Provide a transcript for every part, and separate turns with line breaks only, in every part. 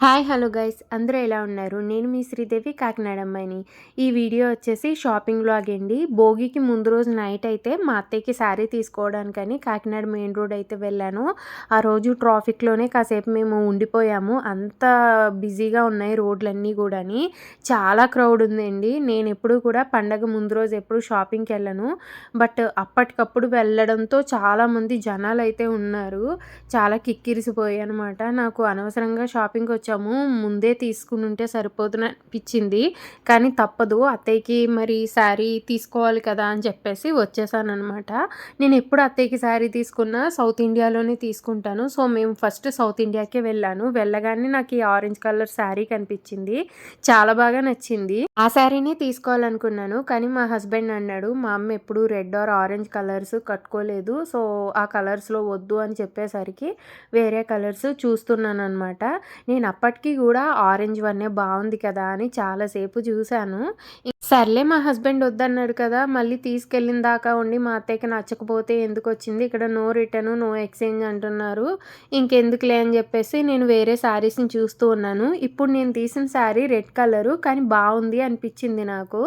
Hi hello guys అందరూ ఎలా ఉన్నారు? నేను మీ శ్రీదేవి కాకినాడ అమ్మాయిని. ఈ వీడియో వచ్చేసి షాపింగ్ వ్లాగ్ అండి. భోగికి ముందు రోజు నైట్ అయితే మా అత్తయ్యకి శారీ తీసుకోవడానికని కాకినాడ మెయిన్ రోడ్ అయితే వెళ్ళాను. ఆ రోజు ట్రాఫిక్లోనే కాసేపు మేము ఉండిపోయాము. అంత బిజీగా ఉన్నాయి రోడ్లన్నీ కూడాని. చాలా క్రౌడ్ ఉందండి. నేను ఎప్పుడు కూడా పండగ ముందు రోజు ఎప్పుడు షాపింగ్కి వెళ్ళను. బట్ అప్పటికప్పుడు వెళ్ళడంతో చాలామంది జనాలు అయితే ఉన్నారు. చాలా కిక్కిరిసిపోయాయి అనమాట. నాకు అనవసరంగా షాపింగ్కి వచ్చాము, ముందే తీసుకుని ఉంటే సరిపోతుంది అనిపించింది. కానీ తప్పదు, అత్తయ్యకి మరి శారీ తీసుకోవాలి కదా అని చెప్పేసి వచ్చేసాను అనమాట. నేను ఎప్పుడు అత్తయ్యకి శారీ తీసుకున్నా సౌత్ ఇండియాలోనే తీసుకుంటాను. సో మేము ఫస్ట్ సౌత్ ఇండియాకే వెళ్ళాను. వెళ్ళగానే నాకు ఈ ఆరెంజ్ కలర్ శారీ కనిపించింది, చాలా బాగా నచ్చింది. ఆ శారీనే తీసుకోవాలనుకున్నాను. కానీ మా హస్బెండ్ అన్నాడు, మా అమ్మ ఎప్పుడు రెడ్ ఆర్ ఆరెంజ్ కలర్స్ కట్టుకోలేదు, సో ఆ కలర్స్లో వద్దు అని చెప్పేసరికి వేరే కలర్స్ చూస్తున్నాను అనమాట. నేను అప్పటికి కూడా ఆరెంజ్ వన్నే బాగుంది కదా అని చాలాసేపు చూశాను. సర్లే మా హస్బెండ్ వద్దన్నాడు కదా, మళ్ళీ తీసుకెళ్ళిన దాకా ఉండి మా అత్తయ్యకి నచ్చకపోతే ఎందుకు వచ్చింది, ఇక్కడ నో రిటర్న్ నో ఎక్స్చేంజ్ అంటున్నారు, ఇంకెందుకులే అని చెప్పేసి నేను వేరే శారీస్ని చూస్తూ ఉన్నాను. ఇప్పుడు నేను తీసిన శారీ రెడ్ కలరు, కానీ బాగుంది అనిపించింది నాకు.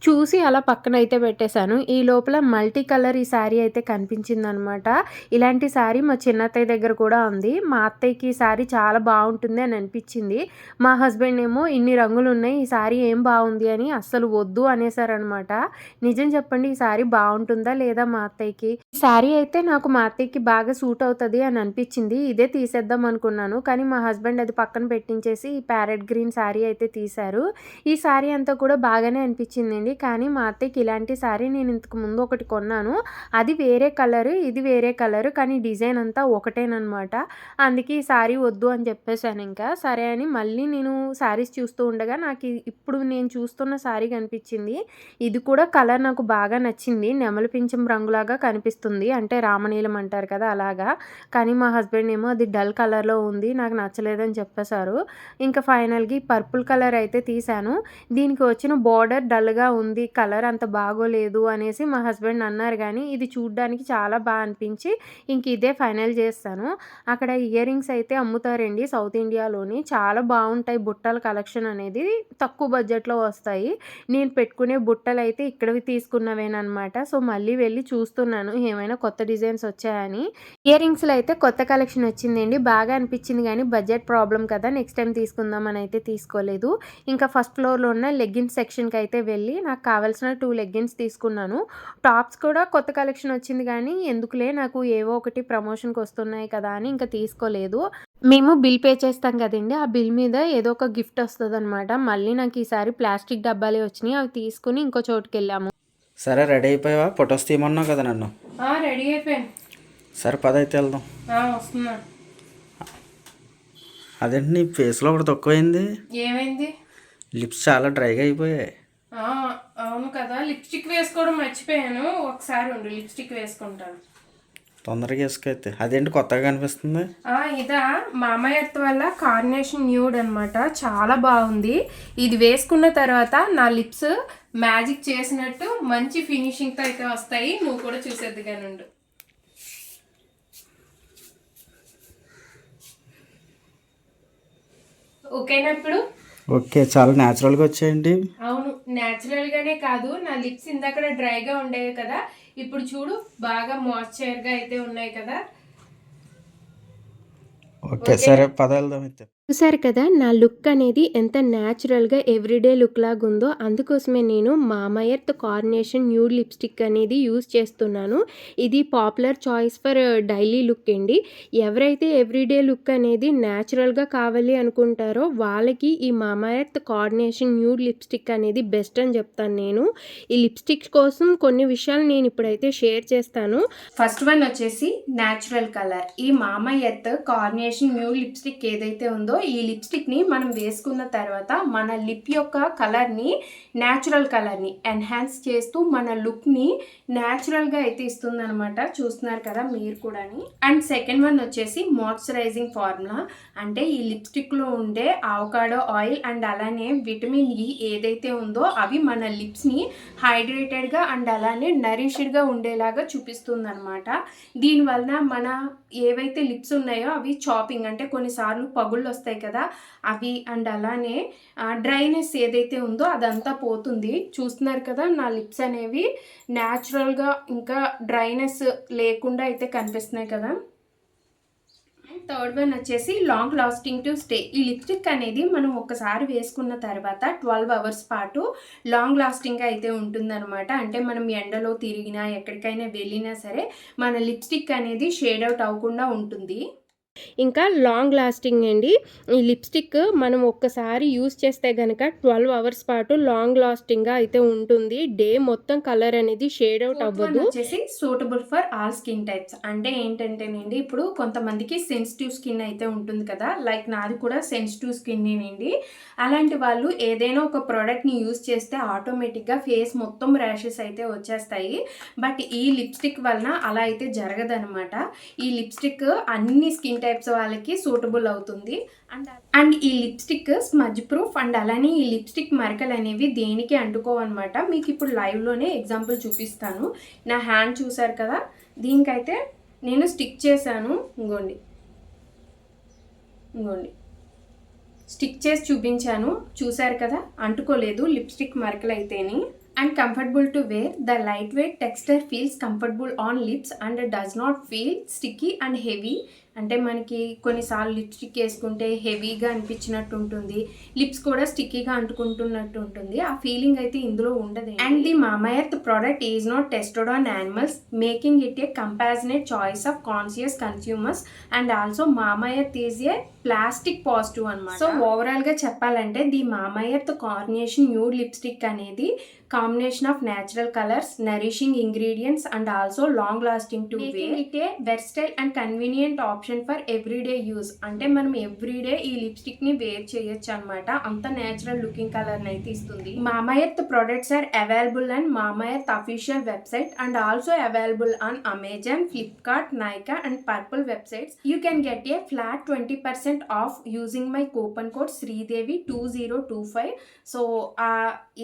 చూసి అలా పక్కన అయితే పెట్టేశాను. ఈ లోపల మల్టీ కలర్ ఈ శారీ అయితే కనిపించిందనమాట. ఇలాంటి శారీ మా చిన్నత్తయ్య దగ్గర కూడా ఉంది. మా అత్తయ్యకి ఈ శారీ చాలా బాగుంటుంది అని అనిపించింది. మా హస్బెండ్ ఏమో ఇన్ని రంగులు ఉన్నాయి, ఈ శారీ ఏం బాగుంది అని అస్సలు వద్దు అనేసారనమాట. నిజం చెప్పండి, ఈ శారీ బాగుంటుందా లేదా మా అత్తయ్యకి? ఈ శారీ అయితే నాకు మా అత్తయ్యకి బాగా సూట్ అవుతుంది అని అనిపించింది. ఇదే తీసేద్దాం అనుకున్నాను, కానీ మా హస్బెండ్ అది పక్కన పెట్టించేసి ఈ ప్యారెట్ గ్రీన్ శారీ అయితే తీశారు. ఈ శారీ అంతా కూడా బాగానే అనిపించిందండి. కానీ మా అత్తయ్యకి ఇలాంటి శారీ నేను ఇంతకు ముందు ఒకటి కొన్నాను. అది వేరే కలర్, ఇది వేరే కలర్, కానీ డిజైన్ అంతా ఒకటేనమాట. అందుకే ఈ శారీ వద్దు అని చెప్పేసాను. ఇంకా సరే అని మళ్ళీ నేను శారీస్ చూస్తూ ఉండగా నాకు ఇప్పుడు నేను చూస్తున్న శారీ కనిపించింది. ఇది కూడా కలర్ నాకు బాగా నచ్చింది. నెమలి పింఛం రంగులాగా కనిపిస్తుంది, అంటే రామనీలం అంటారు కదా అలాగా. కానీ మా హస్బెండ్ ఏమో అది డల్ కలర్లో ఉంది, నాకు నచ్చలేదని చెప్పేశారు. ఇంకా ఫైనల్గా ఈ పర్పుల్ కలర్ అయితే తీశాను. దీనికి వచ్చిన బార్డర్ డల్గా ఉంది, కలర్ అంత బాగోలేదు అనేసి మా హస్బెండ్ అన్నారు. కానీ ఇది చూడ్డానికి చాలా బాగా అనిపించి ఇంక ఇదే ఫైనల్ చేస్తాను. అక్కడ ఇయర్ రింగ్స్ అయితే అమ్ముతారండి సౌత్ ఇండియాలోని, చాలా బాగుంటాయి. బుట్టల కలెక్షన్ అనేది తక్కువ బడ్జెట్లో వస్తాయి. నేను పెట్టుకునే బుట్టలు అయితే ఇక్కడవి తీసుకున్నవేనమాట. సో మళ్ళీ వెళ్ళి చూస్తున్నాను ఏమైనా కొత్త డిజైన్స్ వచ్చాయని. ఇయర్ రింగ్స్లో అయితే కొత్త కలెక్షన్ వచ్చిందండి, బాగా అనిపించింది. కానీ బడ్జెట్ ప్రాబ్లం కదా, నెక్స్ట్ టైం తీసుకుందామని అయితే తీసుకోలేదు. ఇంకా ఫస్ట్ ఫ్లోర్లో ఉన్న లెగ్గిన్స్ సెక్షన్కి అయితే వెళ్ళి నాకు కావాల్సిన 2 లెగ్గిన్స్ తీసుకున్నాను. టాప్స్ కూడా కొత్త కలెక్షన్ వచ్చింది, కానీ ఎందుకులే నాకు ఏవో ఒకటి ప్రమోషన్కి వస్తున్నాయి కదా అని ఇంకా తీసుకోలేదు. మేము బిల్ పే చేస్తాం కదండి, ఆ బిల్ మీద ఏదో ఒక గిఫ్ట్ వస్తుంది అనమాట. మళ్ళీ నాకు ఈసారి ప్లాస్టిక్ డబ్బాలే వచ్చినాయి, అవి తీసుకుని ఇంకో చోటుకి వెళ్ళాము.
సరే రెడీ అయిపోయావా? ఫొటోస్ తీయమన్నావు కదా నన్ను.
రెడీ అయిపోయాను.
సరే పద అయితే వెళ్దాం.
వస్తున్నా.
అదేంటి నీ ఫేస్లో ఒకటి తక్కువైంది?
ఏమైంది?
లిప్స్ చాలా డ్రైగా అయిపోయాయి.
అవును కదా, లిప్స్టిక్ వేసుకోవడం మర్చిపోయాను. ఒకసారి ఉండు, లిప్స్టిక్ వేసుకుంటాను.
తొందరగా వేసుకైతే. అదేంటి కొత్తగా కనిపిస్తుంది?
ఇదా మామా ఎర్త్ వల్ల కార్నేషన్ న్యూడ్ అనమాట, చాలా బాగుంది. ఇది వేసుకున్న తర్వాత నా లిప్స్ మ్యాజిక్ చేసినట్టు మంచి ఫినిషింగ్తో అయితే వస్తాయి. నువ్వు కూడా చూసేద్దుగా నుండు. ఓకేనా ఇప్పుడు?
ఓకే, చాలా న్యాచురల్గా వచ్చాయండి.
అవును, న్యాచురల్గానే కాదు, నా లిప్స్ ఇందాక డ్రైగా ఉండేవి కదా, ఇప్పుడు చూడు బాగా మాయిశ్చర్గా అయితే ఉన్నాయి కదా.
ఓకే సరే పద వెళ్దాం అయితే.
చూసారు కదా నా లుక్ అనేది ఎంత న్యాచురల్గా ఎవ్రీడే లుక్ లాగా ఉందో. అందుకోసమే నేను మామా ఎర్త్ కార్నేషన్ న్యూడ్ లిప్స్టిక్ అనేది యూజ్ చేస్తున్నాను. ఇది popular choice for daily look అండి. ఎవరైతే ఎవ్రీడే లుక్ అనేది న్యాచురల్గా కావాలి అనుకుంటారో వాళ్ళకి ఈ మామా ఎర్త్ కార్నేషన్ న్యూడ్ లిప్స్టిక్ అనేది బెస్ట్ అని చెప్తాను నేను. ఈ లిప్స్టిక్ కోసం కొన్ని విషయాలు నేను ఇప్పుడైతే షేర్ చేస్తాను. ఫస్ట్ వన్ వచ్చేసి న్యాచురల్ కలర్. ఈ మామా ఎర్త్ కార్నేషన్ న్యూడ్ లిప్స్టిక్ ఏదైతే ఉందో ఈ లిప్స్టిక్ని మనం వేసుకున్న తర్వాత మన లిప్ యొక్క కలర్ని, న్యాచురల్ కలర్ని ఎన్హాన్స్ చేస్తూ మన లుక్ని న్యాచురల్గా అయితే ఇస్తుంది అనమాట. చూస్తున్నారు కదా మీరు కూడా. అండ్ సెకండ్ వన్ వచ్చేసి మాయిశ్చరైజింగ్ ఫార్ములా. అంటే ఈ లిప్స్టిక్లో ఉండే అవకాడో ఆయిల్ అండ్ అలానే విటమిన్ ఈ ఏదైతే ఉందో అవి మన లిప్స్ని హైడ్రేటెడ్గా అండ్ అలానే నరిష్డ్గా ఉండేలాగా చూపిస్తుంది అనమాట. దీనివలన మన ఏవైతే లిప్స్ ఉన్నాయో అవి చాపింగ్, అంటే కొన్నిసార్లు పగుళ్ళు వస్తాయి వస్తాయి కదా అవి, అండ్ అలానే డ్రైనెస్ ఏదైతే ఉందో అదంతా పోతుంది. చూస్తున్నారు కదా నా లిప్స్ అనేవి న్యాచురల్గా ఇంకా డ్రైనెస్ లేకుండా అయితే కనిపిస్తున్నాయి కదా. థర్డ్ వన్ వచ్చేసి లాంగ్ లాస్టింగ్ టు స్టే. ఈ లిప్స్టిక్ అనేది మనం ఒక్కసారి వేసుకున్న తర్వాత 12 అవర్స్ పాటు లాంగ్ లాస్టింగ్గా అయితే ఉంటుందన్నమాట. అంటే మనం ఎండలో తిరిగినా ఎక్కడికైనా వెళ్ళినా సరే మన లిప్స్టిక్ అనేది షేడ్ అవుట్ అవ్వకుండా ఉంటుంది. ఇంకా లాంగ్ లాస్టింగ్ అండి. ఈ లిప్స్టిక్ మనం ఒక్కసారి యూస్ చేస్తే కనుక 12 అవర్స్ పాటు లాంగ్ లాస్టింగ్గా అయితే ఉంటుంది. డే మొత్తం కలర్ అనేది షేడ్ అవుట్ అవ్వదు. వచ్చేసి suitable for all skin types. అంటే ఏంటంటేనండి, ఇప్పుడు కొంతమందికి సెన్సిటివ్ స్కిన్ అయితే ఉంటుంది కదా, లైక్ నాది కూడా సెన్సిటివ్ స్కిన్నేనండి. అలాంటి వాళ్ళు ఏదైనా ఒక ప్రోడక్ట్ని యూస్ చేస్తే ఆటోమేటిక్గా ఫేస్ మొత్తం ర్యాషెస్ అయితే వచ్చేస్తాయి. బట్ ఈ లిప్స్టిక్ వలన అలా అయితే జరగదనమాట. ఈ లిప్స్టిక్ అన్ని స్కిన్ టైప్స్ వాళ్ళకి సూటబుల్ అవుతుంది. అండ్ ఈ లిప్స్టిక్ స్మజ్ ప్రూఫ్, అండ్ అలానే ఈ లిప్స్టిక్ మరకలు అనేవి దేనికి అంటుకోవన్నమాట. మీకు ఇప్పుడు లైవ్లోనే ఎగ్జాంపుల్ చూపిస్తాను. నా హ్యాండ్ చూసారు కదా, దీనికైతే నేను స్టిక్ చేశాను. ఇంకోండి స్టిక్ చేసి చూపించాను, చూసారు కదా, అంటుకోలేదు లిప్స్టిక్ మరకలు అయితేని. And comfortable to wear. The lightweight texture feels comfortable on lips and does not feel sticky and heavy. అంటే మనకి కొన్నిసార్లు లిప్స్టిక్ వేసుకుంటే హెవీగా అనిపించినట్టు ఉంటుంది, లిప్స్ కూడా స్టిక్కీగా అంటుకుంటున్నట్టు ఉంటుంది. ఆ ఫీలింగ్ అయితే ఇందులో ఉండదు. And the Mamaearth product is not tested on animals, making it a compassionate choice of conscious consumers. And also Mamaearth is a plastic positive అన్నమాట. సో ఓవరాల్గా చెప్పాలంటే the Mamaearth carnation nude lipstick అనేది combination of natural colours, nourishing ingredients and also long lasting to wear. It a versatile and convenient option for everyday use. అంటే మనం everyday ఈ lipstick ని wear చేయొచ్చు అనమాట. అంత న్యాచురల్ లుకింగ్ కలర్ అయితే ఇస్తుంది. Mamaearth products are available and Mamaearth official website and also available on Amazon, Flipkart, Nykaa and Purplle websites. You can get a flat 20% off using my coupon code Sridevi 2025. So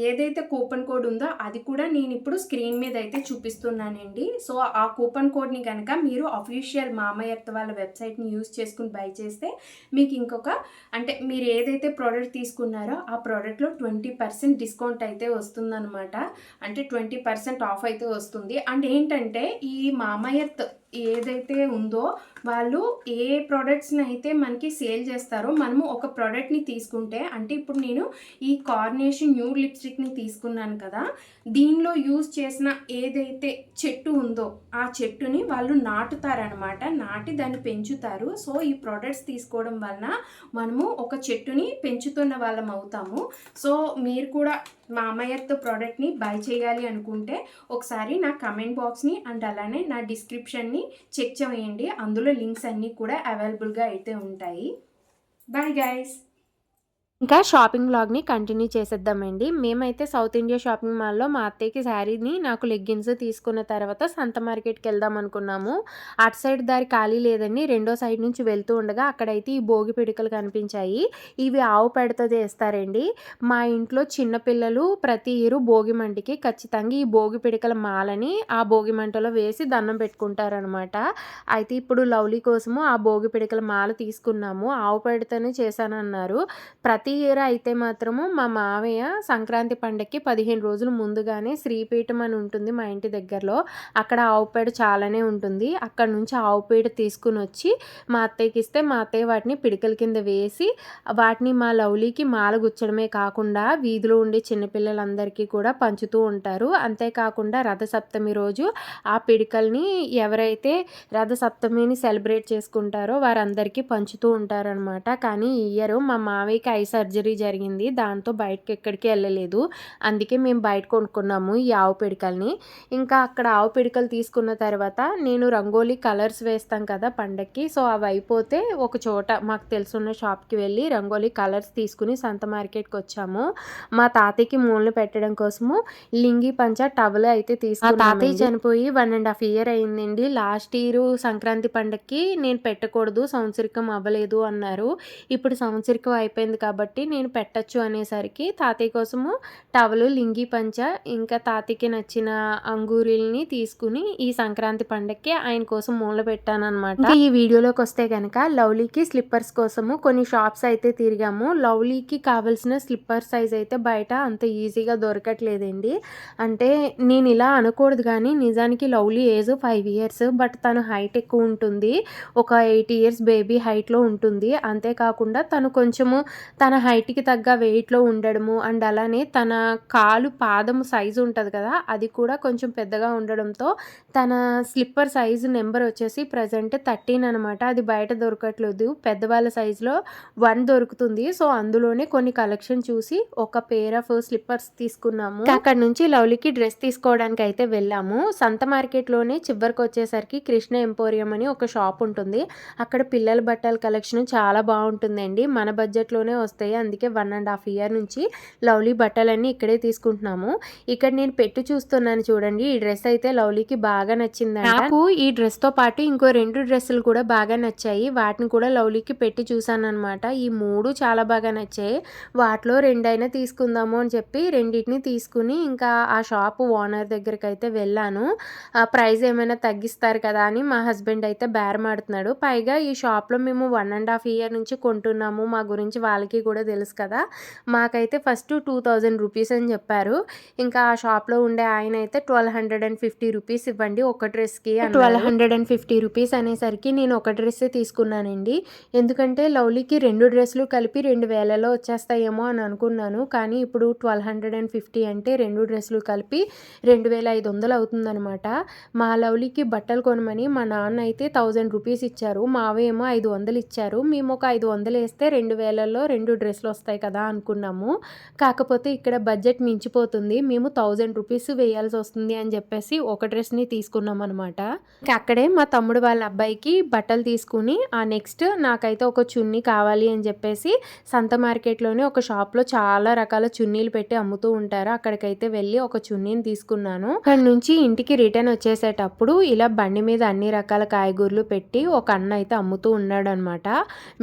ఏదైతే coupon code ఉందో అది కూడా నేను ఇప్పుడు screen మీద అయితే చూపిస్తున్నానండి. So ఆ కూపన్ కోడ్ని కనుక మీరు అఫీషియల్ మామా ఎర్త్ వాళ్ళ వెబ్సైట్ని యూజ్ చేసుకుని బై చేస్తే మీకు ఇంకొక, అంటే మీరు ఏదైతే ప్రోడక్ట్ తీసుకున్నారో ఆ ప్రోడక్ట్లో 20% డిస్కౌంట్ అయితే వస్తుందన్నమాట. అంటే 20% ఆఫ్ అయితే వస్తుంది. అండ్ ఏంటంటే ఈ మామా ఎర్త్ ఏదైతే ఉందో వాళ్ళు ఏ ప్రోడక్ట్స్ని అయితే మనకి సేల్ చేస్తారో, మనము ఒక ప్రోడక్ట్ని తీసుకుంటే, అంటే ఇప్పుడు నేను ఈ కార్నేషన్ న్యూడ్ లిప్స్టిక్ని తీసుకున్నాను కదా, దీనిలో యూజ్ చేసిన ఏదైతే చెట్టు ఉందో ఆ చెట్టుని వాళ్ళు నాటుతారనమాట, నాటి దాన్ని పెంచుతారు. సో ఈ ప్రోడక్ట్స్ తీసుకోవడం వలన మనము ఒక చెట్టుని పెంచుతున్న వాళ్ళం అవుతాము. సో మీరు కూడా మామా ఎర్త్ ప్రోడక్ట్ని బై చేయాలి అనుకుంటే ఒకసారి నా కమెంట్ బాక్స్ని అండ్ అలానే నా డిస్క్రిప్షన్ని చెక్ చేయండి. అందులో లింక్స్ అన్నీ కూడా అవైలబుల్గా అయితే ఉంటాయి. Bye guys. ఇంకా షాపింగ్ వ్లాగ్ని కంటిన్యూ చేసేద్దామండి. మేమైతే సౌత్ ఇండియా షాపింగ్ మాల్లో మా అత్తయ్యకి శారీని, నాకు లెగ్గిన్స్ తీసుకున్న తర్వాత సంత మార్కెట్కి వెళ్దాం అనుకున్నాము. అటు సైడ్ దారి ఖాళీ లేదండి, రెండో సైడ్ నుంచి వెళ్తూ ఉండగా అక్కడైతే ఈ భోగి పిడికలు కనిపించాయి. ఇవి ఆవు పెడతో చేస్తారండి. మా ఇంట్లో చిన్నపిల్లలు ప్రతి ఇయర్ భోగి మంటకి ఖచ్చితంగా ఈ భోగి పిడికల మాలని ఆ భోగి మంటలో వేసి దండం పెట్టుకుంటారనమాట. అయితే ఇప్పుడు లవ్లీ కోసము ఆ భోగి పిడికల మాల తీసుకున్నాము. ఆవు పెడతనే చేశానన్నారు. ప్రతి ఇయర్ అయితే మాత్రము మా మావయ్య సంక్రాంతి పండగకి 15 రోజులు ముందుగానే శ్రీపీఠం అని ఉంటుంది మా ఇంటి దగ్గరలో, అక్కడ ఆవు పేడ చాలానే ఉంటుంది. అక్కడ నుంచి ఆవు పేడ తీసుకుని వచ్చి మా అత్తయ్యకి ఇస్తే మా అత్తయ్య వాటిని పిడికల కింద వేసి వాటిని మా లవ్లీకి మాల గుచ్చడమే కాకుండా వీధిలో ఉండే చిన్నపిల్లలందరికీ కూడా పంచుతూ ఉంటారు. అంతేకాకుండా రథసప్తమి రోజు ఆ పిడికల్ని ఎవరైతే రథసప్తమిని సెలబ్రేట్ చేసుకుంటారో వారందరికీ పంచుతూ ఉంటారనమాట. కానీ ఈ ఇయర్ మా మావయ్యకి ఐ సర్జరీ జరిగింది, దాంతో బయటకి ఎక్కడికి వెళ్ళలేదు. అందుకే మేము బయట కొనుక్కున్నాము ఈ ఆవు పిడికల్ని. ఇంకా అక్కడ ఆవు పిడికలు తీసుకున్న తర్వాత నేను రంగోలీ కలర్స్ వేస్తాం కదా పండక్కి, సో అవి అయిపోతే ఒక చోట మాకు తెలుసున్న షాప్కి వెళ్ళి రంగోలీ కలర్స్ తీసుకుని సంత మార్కెట్కి వచ్చాము. మా తాతయ్యకి మూలన పెట్టడం కోసము లింగి పంచ టవల్ అయితే తీసుకున్నాము. మా తాతయ్య చనిపోయి 1.5 years అయిందండి. లాస్ట్ ఇయర్ సంక్రాంతి పండక్కి నేను పెట్టకూడదు, సంవత్సరికం అవ్వలేదు అన్నారు. ఇప్పుడు సంవత్సరికం అయిపోయింది కాబట్టి కాబట్టి నేను పెట్టచ్చు అనేసరికి తాతయ్య కోసము టవలు, లింగి పంచ, ఇంకా తాతయ్యకి నచ్చిన అంగూరీలని తీసుకుని ఈ సంక్రాంతి పండగకి ఆయన కోసం మూల పెట్టానన్నమాట. ఇంకా ఈ వీడియోలోకి వస్తే కనుక లవ్లీకి స్లిప్పర్స్ కోసము కొన్ని షాప్స్ అయితే తిరిగాము. లవ్లీకి కావాల్సిన స్లిప్పర్ సైజ్ అయితే బయట అంత ఈజీగా దొరకట్లేదండి. అంటే నేను ఇలా అనకూడదు కానీ నిజానికి లవ్లీ ఏజ్ 5 ఇయర్స్. బట్ తను హైట్ ఎక్కువ ఉంటుంది, ఒక 8 ఇయర్స్ బేబీ హైట్లో ఉంటుంది. అంతేకాకుండా తను కొంచెము తన హైట్కి తగ్గ వెయిట్లో ఉండడము అండ్ అలానే తన పాదం సైజు ఉంటుంది కదా, అది కూడా కొంచెం పెద్దగా ఉండడంతో తన స్లిప్పర్ సైజు నెంబర్ వచ్చేసి ప్రజెంట్ 13 అనమాట. అది బయట దొరకట్లేదు, పెద్దవాళ్ళ సైజులో 1 దొరుకుతుంది. సో అందులోనే కొన్ని కలెక్షన్ చూసి ఒక పేర్ ఆఫ్ స్లిప్పర్స్ తీసుకున్నాము. అక్కడ నుంచి లవ్లీకి డ్రెస్ తీసుకోవడానికి అయితే వెళ్ళాము. సంత మార్కెట్లోనే చివరికి వచ్చేసరికి కృష్ణ ఎంపోరియం అని ఒక షాప్ ఉంటుంది. అక్కడ పిల్లల బట్టల కలెక్షన్ చాలా బాగుంటుందండి, మన బడ్జెట్లోనే వస్తాయి. అందుకే 1.5 ఇయర్ నుంచి లవ్లీ బట్టలన్నీ ఇక్కడే తీసుకుంటున్నాము. ఇక్కడ నేను పెట్టి చూస్తున్నాను చూడండి, ఈ డ్రెస్ అయితే లవ్లీకి బాగా నచ్చిందంట. నాకు ఈ డ్రెస్తో పాటు ఇంకో 2 డ్రెస్సులు కూడా బాగా నచ్చాయి. వాటిని కూడా లవ్లీకి పెట్టి చూసాను అనమాట. ఈ 3 చాలా బాగా నచ్చాయి. వాటిలో 2 అయినా తీసుకుందాము అని చెప్పి రెండింటిని తీసుకుని ఇంకా ఆ షాప్ ఓనర్ దగ్గరికి అయితే వెళ్ళాను. ప్రైస్ ఏమైనా తగ్గిస్తారు కదా అని మా హస్బెండ్ అయితే బేరమాడుతున్నాడు. పైగా ఈ షాప్లో మేము 1.5 ఇయర్ నుంచి కొంటున్నాము, మా గురించి వాళ్ళకి కూడా తెలుసు కదా. మాకైతే ఫస్ట్ 2000 రూపీస్ అని చెప్పారు. ఇంకా ఆ షాప్లో ఉండే ఆయన అయితే 1250 రూపీస్ ఇవ్వండి ఒక డ్రెస్కి. 1250 రూపీస్ అనేసరికి నేను ఒక డ్రెస్సే తీసుకున్నానండి. ఎందుకంటే లవ్లీకి 2 డ్రెస్సులు కలిపి 2000లో వచ్చేస్తాయేమో అని అనుకున్నాను. కానీ ఇప్పుడు 1250 అంటే 2 డ్రెస్సులు కలిపి 2500 అవుతుందనమాట. మా లవ్లీకి బట్టలు కొనమని మా నాన్న అయితే 1000 రూపీస్ ఇచ్చారు, మావేమో 500 ఇచ్చారు. మేము ఒక 500 వేస్తే 2000లో 2 డ్రెస్సులు వస్తాయి కదా అనుకున్నాము. కాకపోతే ఇక్కడ బడ్జెట్ మించిపోతుంది, మేము 1000 రూపీస్ వేయాల్సి వస్తుంది అని చెప్పేసి ఒక డ్రెస్ని తీసుకున్నాం అనమాట. అక్కడే మా తమ్ముడు వాళ్ళ అబ్బాయికి బట్టలు తీసుకుని ఆ నెక్స్ట్ నాకైతే ఒక చున్నీ కావాలి అని చెప్పేసి సంత మార్కెట్లోనే ఒక షాప్లో చాలా రకాల చున్నీలు పెట్టి అమ్ముతూ ఉంటారు, అక్కడికైతే వెళ్ళి ఒక చున్నీని తీసుకున్నాను. అక్కడ నుంచి ఇంటికి రిటర్న్ వచ్చేసేటప్పుడు ఇలా బండి మీద అన్ని రకాల కాయగూరలు పెట్టి ఒక అన్న అయితే అమ్ముతూ ఉన్నాడు అనమాట.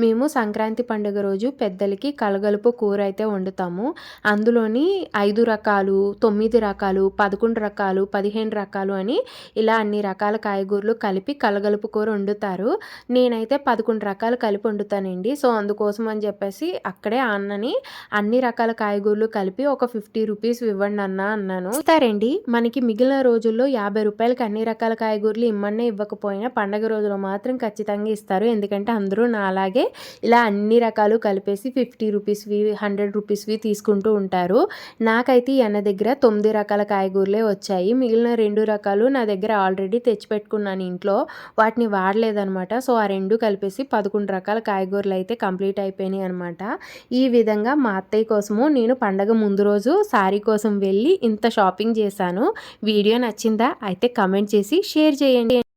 మేము సంక్రాంతి పండుగ రోజు పెద్దలకి కలగలుపు కూర అయితే వండుతాము. అందులోని 5 రకాలు, 9 రకాలు, 11 రకాలు, 15 రకాలు అని ఇలా అన్ని రకాల కాయగూరలు కలిపి కలగలుపు కూర వండుతారు. నేనైతే 11 రకాలు కలిపి వండుతానండి. సో అందుకోసం అని చెప్పేసి అక్కడే అన్నని అన్ని రకాల కాయగూరలు కలిపి ఒక 50 రూపీస్ ఇవ్వండి అన్న అన్నాను. ఇస్తారండి, మనకి మిగిలిన రోజుల్లో 50 రూపాయలకి అన్ని రకాల కాయగూరలు ఇమ్మన్నా ఇవ్వకపోయినా పండగ రోజులో మాత్రం ఖచ్చితంగా ఇస్తారు. ఎందుకంటే అందరూ నాలాగే ఇలా అన్ని రకాలు కలిపేసి 50 రూపీస్వి, 100 రూపీస్వి తీసుకుంటూ ఉంటారు. నాకైతే ఈ అన్న దగ్గర 9 రకాల కాయగూరలే వచ్చాయి. మిగిలిన 2 రకాలు నా దగ్గర ఆల్రెడీ తెచ్చిపెట్టుకున్నాను ఇంట్లో, వాటిని వాడలేదనమాట. సో ఆ 2 కలిపేసి 11 రకాల కాయగూరలు అయితే కంప్లీట్ అయిపోయినాయి అనమాట. ఈ విధంగా మా అత్తయ్య కోసము నేను పండగ ముందు రోజు శారీ కోసం వెళ్ళి ఇంత షాపింగ్ చేశాను. వీడియో నచ్చిందా అయితే కమెంట్ చేసి షేర్ చేయండి.